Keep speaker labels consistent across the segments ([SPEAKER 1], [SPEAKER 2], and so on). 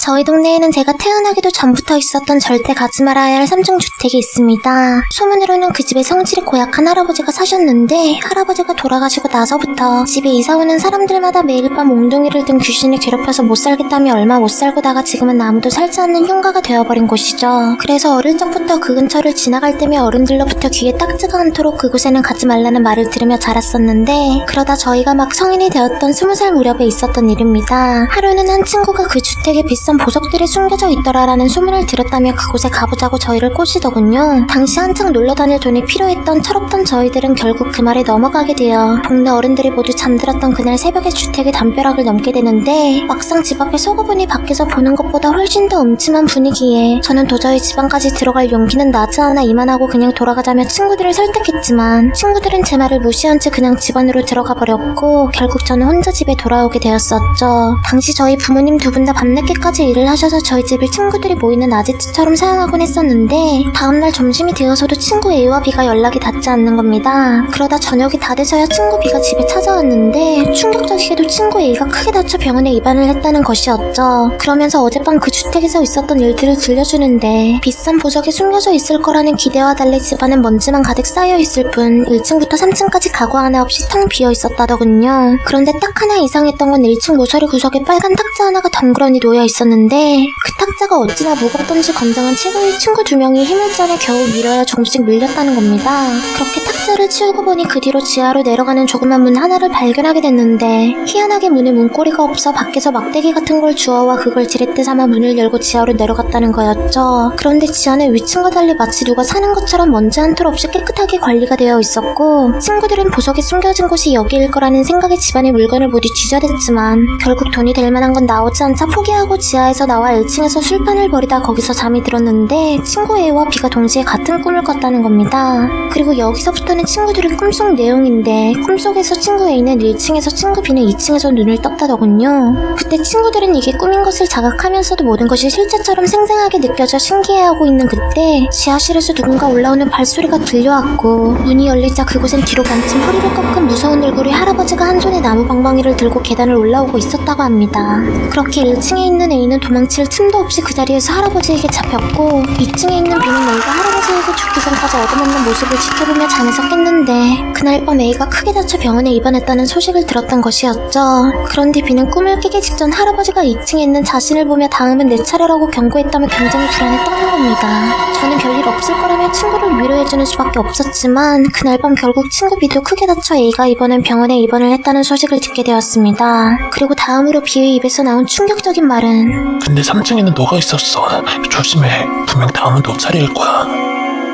[SPEAKER 1] 저희 동네에는 제가 태어나기도 전부터 있었던 절대 가지 말아야 할 3층 주택이 있습니다. 소문으로는 그 집에 성질이 고약한 할아버지가 사셨는데 할아버지가 돌아가시고 나서부터 집에 이사오는 사람들마다 매일 밤 몽둥이를 든 귀신이 괴롭혀서 못 살겠다며 얼마 못 살고다가 지금은 아무도 살지 않는 흉가가 되어버린 곳이죠. 그래서 어릴 적부터 그 근처를 지나갈 때며 어른들로부터 귀에 딱지가 않도록 그곳에는 가지 말라는 말을 들으며 자랐었는데 그러다 저희가 막 성인이 되었던 20살 무렵에 있었던 일입니다. 하루는 한 친구가 그 주택에 비싼 보석들이 숨겨져 있더라라는 소문을 들었다며 그곳에 가보자고 저희를 꼬시더군요. 당시 한창 놀러다닐 돈이 필요했던 철없던 저희들은 결국 그 말에 넘어가게 되어 동네 어른들이 모두 잠들었던 그날 새벽에 주택의 담벼락을 넘게 되는데 막상 집 앞에 서고 보니 밖에서 보는 것보다 훨씬 더 음침한 분위기에 저는 도저히 집 안까지 들어갈 용기는 나지 않아 이만하고 그냥 돌아가자며 친구들을 설득했지만 친구들은 제 말을 무시한 채 그냥 집 안으로 들어가 버렸고 결국 저는 혼자 집에 돌아오게 되었었죠. 당시 저희 부모님 두 분 다 밤늦게까지 일을 하셔서 저희 집을 친구들이 모이는 아지트처럼 사용하곤 했었는데 다음날 점심이 되어서도 친구 A와 B가 연락이 닿지 않는 겁니다. 그러다 저녁이 다 돼서야 친구 B가 집에 찾아왔는데 충격적이게도 친구 A가 크게 다쳐 병원에 입원을 했다는 것이었죠. 그러면서 어젯밤 그 주택에서 있었던 일들을 들려주는데 비싼 보석이 숨겨져 있을 거라는 기대와 달리 집안은 먼지만 가득 쌓여있을 뿐 1층부터 3층까지 가구 하나 없이 텅 비어 있었다더군요. 그런데 딱 하나 이상했던 건 1층 모서리 구석에 빨간 탁자 하나가 덩그러니 놓여 있었는데 그 탁자가 어찌나 무겁던지 건장한 체구의 친구 2명이 힘을 짜내 겨우 밀어야 조금씩 밀렸다는 겁니다. 그렇게 탁자를 치우고 보니 그 뒤로 지하로 내려가는 조그만 문 하나를 발견하게 됐는데 희한하게 문에 문고리가 없어 밖에서 막대기 같은 걸 주워와 그걸 지렛대 삼아 문을 열고 지하로 내려갔다는 거였죠. 그런데 지하는 위층과 달리 마치 누가 사는 것처럼 먼지 한 톨 없이 깨끗하게 관리가 되어 있었고 친구들은 보석이 숨겨진 곳이 여기일 거라는 생각에 집안의 물건을 모두 뒤져댔지만 결국 돈이 될 만한 건 나오지 않자 포기하고 지하에서 나와 1층에서 술판을 벌이다 거기서 잠이 들었는데 친구 A와 B가 동시에 같은 꿈을 꿨다는 겁니다. 그리고 여기서부터는 친구들의 꿈속 내용인데 꿈속에서 친구 A는 1층에서 친구 B는 2층에서 눈을 떴다더군요. 그때 친구들은 이게 꿈인 것을 자각하면서도 모든 것이 실제처럼 생생하게 느껴져 신기해하고 있는 그때 지하실에서 누군가 올라오는 발소리가 들려왔고 문이 열리자 그곳엔 뒤로 반쯤 허리를 꺾은 무서운 얼굴의 할아버지가 한 손에 나무 방망이를 들고 계단을 올라오고 있었다고 합니다. 그렇게 1층에 있는 A는 도망칠 틈도 없이 그 자리에서 할아버지에게 잡혔고 2층에 있는 B는 A가 할아버지에게 죽기 전까지 얻어맞는 모습을 지켜보며 잠에서 깼는데 그날 밤 A가 크게 다쳐 병원에 입원했다는 소식을 들었던 것이었죠. 그런데 B는 꿈을 깨기 직전 할아버지가 2층에 있는 자신을 보며 다음은 내 차례라고 경고했다며 굉장히 불안했다는 겁니다. 저는 별일 없을 거라며 친구를 위로해주는 수밖에 없었지만 그날 밤 결국 친구 B도 크게 다쳐 A가 입원한 병원에 입원을 했다는 소식을 듣게 되었습니다. 그리고 다음으로 B의 입에서 나온 충격적인 말은
[SPEAKER 2] 근데 3층에는 너가 있었어. 조심해. 분명 다음은 너 차례일 거야.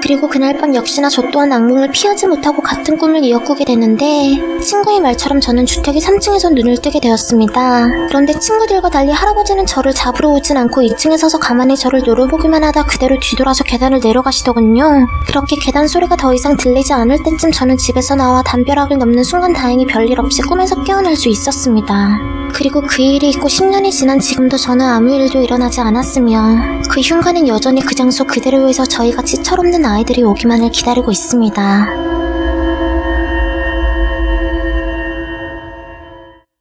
[SPEAKER 1] 그리고 그날 밤 역시나 저 또한 악몽을 피하지 못하고 같은 꿈을 이어꾸게 되는데 친구의 말처럼 저는 주택의 3층에서 눈을 뜨게 되었습니다. 그런데 친구들과 달리 할아버지는 저를 잡으러 오진 않고 2층에 서서 가만히 저를 노려보기만 하다 그대로 뒤돌아서 계단을 내려가시더군요. 그렇게 계단 소리가 더 이상 들리지 않을 때쯤 저는 집에서 나와 담벼락을 넘는 순간 다행히 별일 없이 꿈에서 깨어날 수 있었습니다. 그리고 그 일이 있고 10년이 지난 지금도 저는 아무 일도 일어나지 않았으며 그 흉가는 여전히 그 장소 그대로에서 저희같이 철없는 아이들이 오기만을 기다리고 있습니다.